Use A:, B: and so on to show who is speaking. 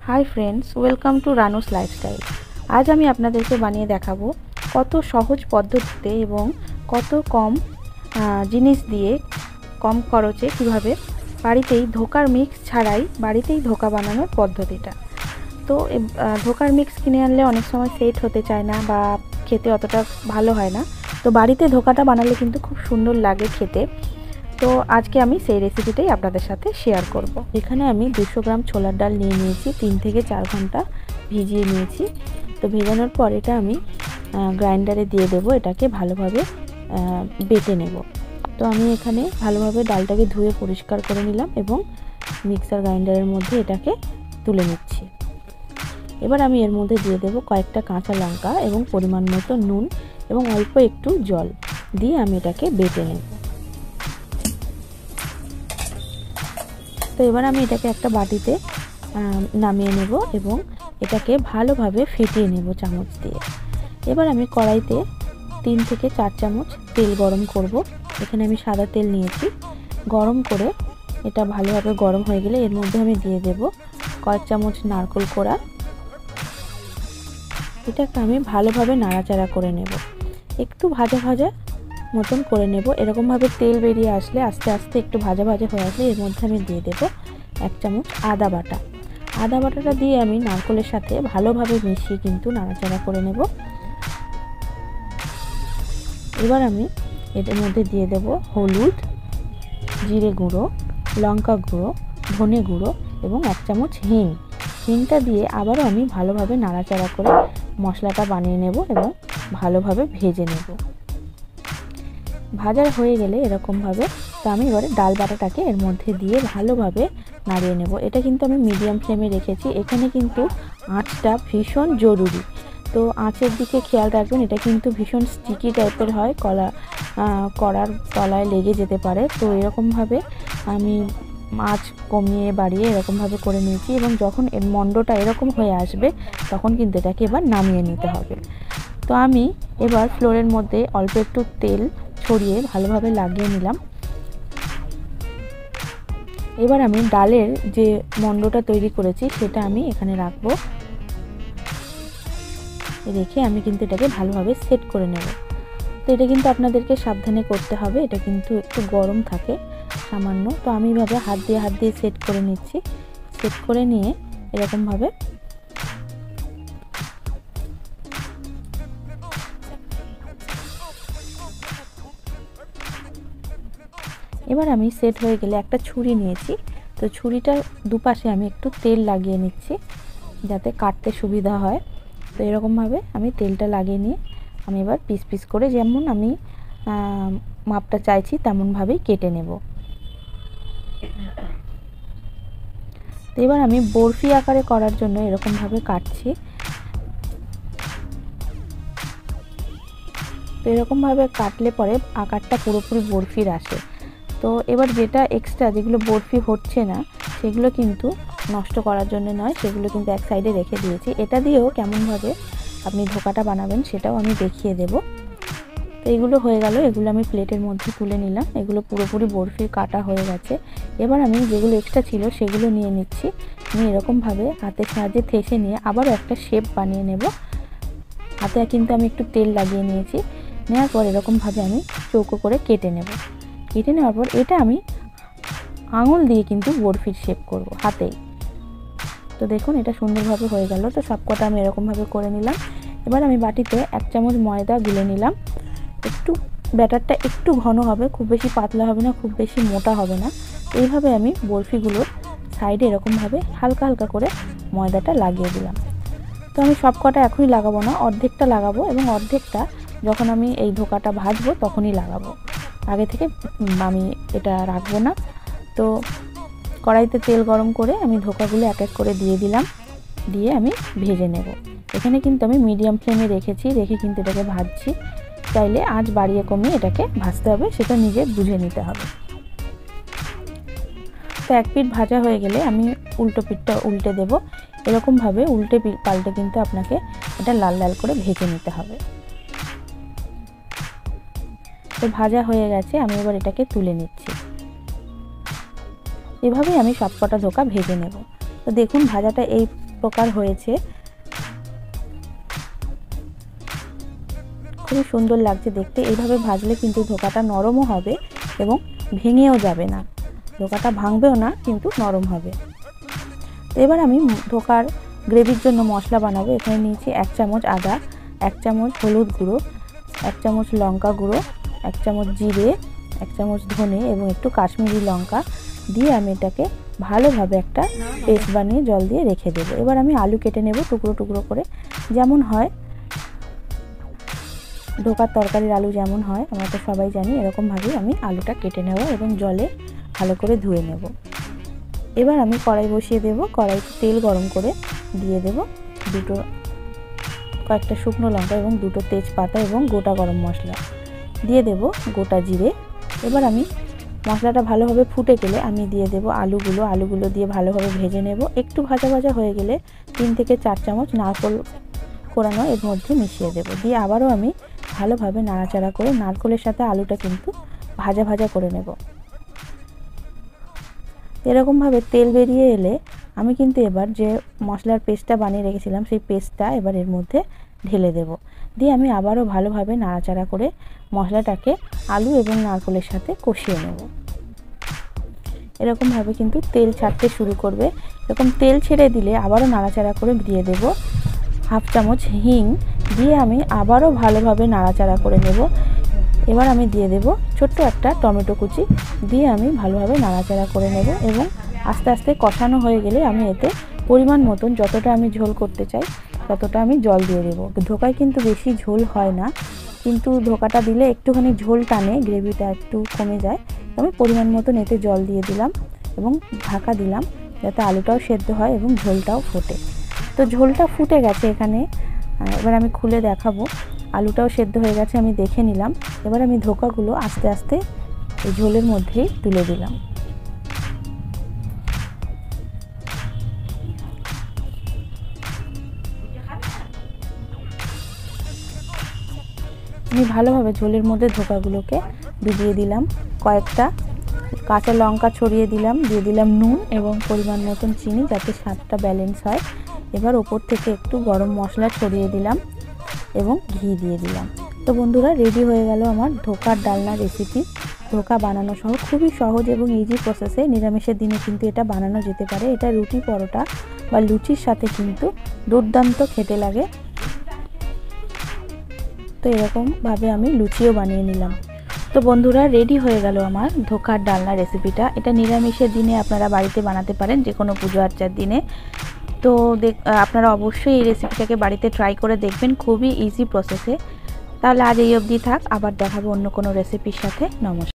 A: High friends, welcome to Ranu's lifestyle. आज আমি আপনাদেরকে বানিয়ে দেখাবো কত সহজ পদ্ধতিতে এবং কত কম জিনিস দিয়ে কম খরচে কিভাবে বাড়িতেই ধোকার মিক্স ছাড়াই বাড়িতেই ধোকা বানানোর পদ্ধতিটা। তো ধোকার মিক্স কিনে আনলে অনেক সময় সেট হতে চায় না বা খেতে অতটা ভালো হয় না। তো বাড়িতে ধোকাটা বানালে কিন্তু খুব সুন্দর লাগে খেতে। তো আজকে আমি সেই রেসিপিটাই আপনাদের সাথে শেয়ার করব। এখানে আমি 200 গ্রাম ছোলার ডাল নিয়ে নিয়েছি, 3 থেকে 4 ঘন্টা ভিজিয়ে নিয়েছি। তো ভেজানোর পর এটা আমি গ্রাইন্ডারে দিয়ে দেব, এটাকে ভালোভাবে বেটে নেব। তো আমি এখানে ভালোভাবে ডালটাকে ধুয়ে পরিষ্কার করে নিলাম এবং মিক্সার গ্রাইন্ডারের মধ্যে এটাকে তুলে নিচ্ছি। এবার আমি এর মধ্যে দিয়ে দেব কয়েকটা কাঁচা লঙ্কা এবং পরিমাণ মতো নুন এবং অল্প একটু জল দিয়ে আমি এটাকে বেটে নেব। তো এবার আমি এটাকে একটা বাটিতে নামিয়ে নেব এবং এটাকে ভালোভাবে ফেটিয়ে নেব চামচ দিয়ে। এবার আমি কড়াইতে 3 থেকে 4 চামচ তেল গরম করব। এখানে আমি সাদা তেল নিয়েছি। গরম করে এটা ভালোভাবে গরম হয়ে গেলে এর মধ্যে আমি দিয়ে দেব কয়েক চামচ নারকেল কোড়া। এটাকে আমি ভালোভাবে নাড়াচাড়া করে নেব, একটু ভাজা ভাজা মতন করে নেব। এরকমভাবে তেল বেরিয়ে আসলে আস্তে আস্তে একটু ভাজা ভাজা হয়ে আসলে এর মধ্যে আমি দিয়ে দেব 1 চামচ আদা বাটা। আদা বাটাটা দিয়ে আমি নারকেলের সাথে ভালোভাবে মিশিয়ে কিন্তু নাড়াচাড়া করে নেব। এবার আমি এটার মধ্যে দিয়ে দেব হলুদ, জিরে গুঁড়ো, লঙ্কা গুঁড়ো, ধনে গুঁড়ো এবং 1 চামচ হিং। হিংটা দিয়ে আবারও আমি ভালোভাবে নাড়াচাড়া করে মশলাটা বানিয়ে নেব এবং ভালোভাবে ভেজে নেব। ভাজা হয়ে গেলে এরকমভাবে তো আমি এবারে ডাল বাটাটাকে এর মধ্যে দিয়ে ভালোভাবে নাড়িয়ে নেব। এটা কিন্তু আমি মিডিয়াম ফ্লেমে রেখেছি। এখানে কিন্তু আঁচটা ভীষণ জরুরি, তো আঁচের দিকে খেয়াল রাখবেন। এটা কিন্তু ভীষণ স্টিকি টাইপের হয়, কড়ার তলায় লেগে যেতে পারে। তো এরকমভাবে আমি আঁচ কমিয়ে বাড়িয়ে এরকমভাবে করে নিয়েছি এবং যখন এর মণ্ডটা এরকম হয়ে আসবে তখন কিন্তু এটাকে এবার নামিয়ে নিতে হবে। তো আমি এবার ফ্লোরের মধ্যে অল্প একটু তেল ছড়িয়ে ভালোভাবে লাগিয়ে নিলাম। এবার আমি ডালের যে মণ্ডটা তৈরি করেছি সেটা আমি এখানে রাখবো, রেখে আমি কিন্তু এটাকে ভালোভাবে সেট করে নেব। তো এটা কিন্তু আপনাদেরকে সাবধানে করতে হবে, এটা কিন্তু একটু গরম থাকে সামান্য। তো আমি এভাবে হাত দিয়ে সেট করে নিচ্ছি। সেট করে নিয়ে এরকমভাবে এবার আমি সেট হয়ে গেলে একটা ছুরি নিয়েছি। তো ছুরিটার দুপাশে আমি একটু তেল লাগিয়ে নিচ্ছি যাতে কাটতে সুবিধা হয়। তো এরকমভাবে আমি তেলটা লাগিয়ে নিয়ে আমি এবার পিস পিস করে যেমন আমি মাপটা চাইছি তেমনভাবেই কেটে নেব। তো এবার আমি বরফি আকারে করার জন্য এরকমভাবে কাটছি। তো এরকমভাবে কাটলে পরে আকারটা পুরোপুরি বরফির আসে। তো এবার যেটা এক্সট্রা যেগুলো বরফি হচ্ছে না সেগুলো কিন্তু নষ্ট করার জন্য নয়, সেগুলো কিন্তু এক সাইডে রেখে দিয়েছি। এটা দিয়েও কেমনভাবে আপনি ধোকাটা বানাবেন সেটাও আমি দেখিয়ে দেব। তো এগুলো হয়ে গেল, এগুলো আমি প্লেটের মধ্যে তুলে নিলাম। এগুলো পুরোপুরি বরফি কাটা হয়ে গেছে। এবার আমি যেগুলো এক্সট্রা ছিল সেগুলো নিয়ে নিচ্ছি। আমি এরকমভাবে হাতের সাহায্যে ঠেসে নিয়ে আবারও একটা শেপ বানিয়ে নেব। হাতে কিন্তু আমি একটু তেল লাগিয়ে নিয়েছি। নেওয়ার পর এরকমভাবে আমি চৌকো করে কেটে নেব। কেটে নেওয়ার পর এটা আমি আঙুল দিয়ে কিন্তু বরফির শেপ করব হাতেই। তো দেখুন এটা সুন্দরভাবে হয়ে গেল। তো সবকটা আমি এরকমভাবে করে নিলাম। এবার আমি বাটিতে 1 চামচ ময়দা গুলে নিলাম। একটু ব্যাটারটা একটু ঘন হবে, খুব বেশি পাতলা হবে না, খুব বেশি মোটা হবে না। এইভাবে আমি বরফিগুলোর সাইডে এরকমভাবে হালকা হালকা করে ময়দাটা লাগিয়ে দিলাম। তো আমি সবকটা এখনই লাগাবো না, অর্ধেকটা লাগাবো এবং অর্ধেকটা যখন আমি এই ধোকাটা ভাজবো তখনই লাগাবো। আগে থেকে আমি এটা রাখবো না। তো কড়াইতে তেল গরম করে আমি ধোকাগুলো এক এক করে দিয়ে দিলাম, দিয়ে আমি ভেজে নেব। এখানে কিন্তু আমি মিডিয়াম ফ্লেমে রেখেছি, রেখে কিন্তু এটাকে ভাজছি। চাইলে আঁচ বাড়িয়ে কমিয়ে এটাকে ভাজতে হবে, সেটা নিজে বুঝে নিতে হবে। তো এক পিঠ ভাজা হয়ে গেলে আমি উল্টো পিঠটা উল্টে দেব। এরকমভাবে উল্টে পাল্টে কিন্তু আপনাকে এটা লাল লাল করে ভেজে নিতে হবে। তো ভাজা হয়ে গেছে, আমি এবার এটাকে তুলে নিচ্ছি। এভাবেই আমি সবকটা ধোকা ভেজে নেব। তো দেখুন ভাজাটা এই প্রকার হয়েছে। খুবই সুন্দর লাগছে দেখতে। এইভাবে ভাজলে কিন্তু ধোকাটা নরমও হবে এবং ভেঙেও যাবে না, ধোকাটা ভাঙবেও না কিন্তু নরম হবে। তো এবার আমি ধোকার গ্রেভির জন্য মশলা বানাবো। এখানে নিয়েছি 1 চামচ আদা, 1 চামচ হলুদ গুঁড়ো, 1 চামচ লঙ্কা গুঁড়ো, 1 চামচ জিরে, 1 চামচ ধনে এবং একটু কাশ্মীরি লঙ্কা দিয়ে আমি এটাকে ভালোভাবে একটা পেস্ট বানিয়ে জল দিয়ে রেখে দেবো। এবার আমি আলু কেটে নেব টুকরো টুকরো করে, যেমন হয় ধোকার তরকারির আলু যেমন হয় আমরা তো সবাই জানি, এরকমভাবেই আমি আলুটা কেটে নেব এবং জলে ভালো করে ধুয়ে নেব। এবার আমি কড়াই বসিয়ে দেব, কড়াইতে তেল গরম করে দিয়ে দেব কয়েকটা শুকনো লঙ্কা এবং 2টো তেজপাতা এবং গোটা গরম মশলা, দিয়ে দেব গোটা জিরে। এবার আমি মশলাটা ভালোভাবে ফুটে গেলে আমি দিয়ে দেব আলুগুলো দিয়ে ভালোভাবে ভেজে নেব। একটু ভাজা ভাজা হয়ে গেলে 3 থেকে 4 চামচ নারকেল কোরানো এর মধ্যে মিশিয়ে দেব, দিয়ে আবারও আমি ভালোভাবে নাড়াচাড়া করে নারকেলের সাথে আলুটা কিন্তু ভাজা ভাজা করে নেব। এরকমভাবে তেল বেরিয়ে এলে আমি কিন্তু এবার যে মশলার পেস্টটা বানিয়ে রেখেছিলাম সেই পেস্টটা এবার এর মধ্যে ঢেলে দেব, দিয়ে আমি আবারও ভালোভাবে নাড়াচাড়া করে মশলাটাকে আলু এবং নারকেলের সাথে কষিয়ে নেব। এরকমভাবে কিন্তু তেল ছাড়তে শুরু করবে। এরকম তেল ছেড়ে দিলে আবারও নাড়াচাড়া করে দিয়ে দেব 1/2 চামচ হিং, দিয়ে আমি আবারও ভালোভাবে নাড়াচাড়া করে নেব। এবার আমি দিয়ে দেব ছোট্ট একটা টমেটো কুচি, দিয়ে আমি ভালোভাবে নাড়াচাড়া করে নেব এবং আস্তে আস্তে কষানো হয়ে গেলে আমি এতে পরিমাণ মতন যতটা আমি ঝোল করতে চাই ততটা আমি জল দিয়ে দেব। ধোকায় কিন্তু বেশি ঝোল হয় না, কিন্তু ধোকাটা দিলে একটুখানি ঝোল টানে, গ্রেভিটা একটু কমে যায়। আমি পরিমাণ মতন এতে জল দিয়ে দিলাম এবং ঢাকা দিলাম যাতে আলুটাও সেদ্ধ হয় এবং ঝোলটাও ফোটে। তো ঝোলটা ফুটে গেছে এখানে, এবার আমি খুলে দেখাবো। আলুটাও সেদ্ধ হয়ে গেছে, আমি দেখে নিলাম। এবার আমি ধোকাগুলো আস্তে আস্তে এই ঝোলের মধ্যেই তুলে দিলাম। আমি ভালোভাবে ঝোলের মধ্যে ধোকাগুলোকে ডুবিয়ে দিলাম, কয়েকটা কাঁচা লঙ্কা ছড়িয়ে দিলাম, দিয়ে দিলাম নুন এবং পরিমাণ মতন চিনি যাতে স্বাদটা ব্যালেন্স হয়। এবার ওপর থেকে একটু গরম মশলা ছড়িয়ে দিলাম এবং ঘি দিয়ে দিলাম। তো বন্ধুরা, রেডি হয়ে গেল আমার ধোকার ডালনা রেসিপি। ধোকা বানানো সহ খুবই সহজ এবং ইজি প্রসেসে নিরামিষের দিনে কিন্তু এটা বানানো যেতে পারে। এটা রুটি, পরোটা বা লুচির সাথে কিন্তু দুর্দান্ত খেতে লাগে। তো এরকমভাবে আমি লুচিও বানিয়ে নিলাম। তো বন্ধুরা, রেডি হয়ে গেল আমার ধোকার ডালনা রেসিপিটা। এটা নিরামিষের দিনে আপনারা বাড়িতে বানাতে পারেন, যে কোনো পুজো আর্চার দিনে। তো আপনারা অবশ্যই এই রেসিপিটাকে বাড়িতে ট্রাই করে দেখবেন, খুবই ইজি প্রসেসে। তাহলে আজ এই অবধি থাক, আবার দেখাবো অন্য কোনো রেসিপির সাথে। নমস্কার।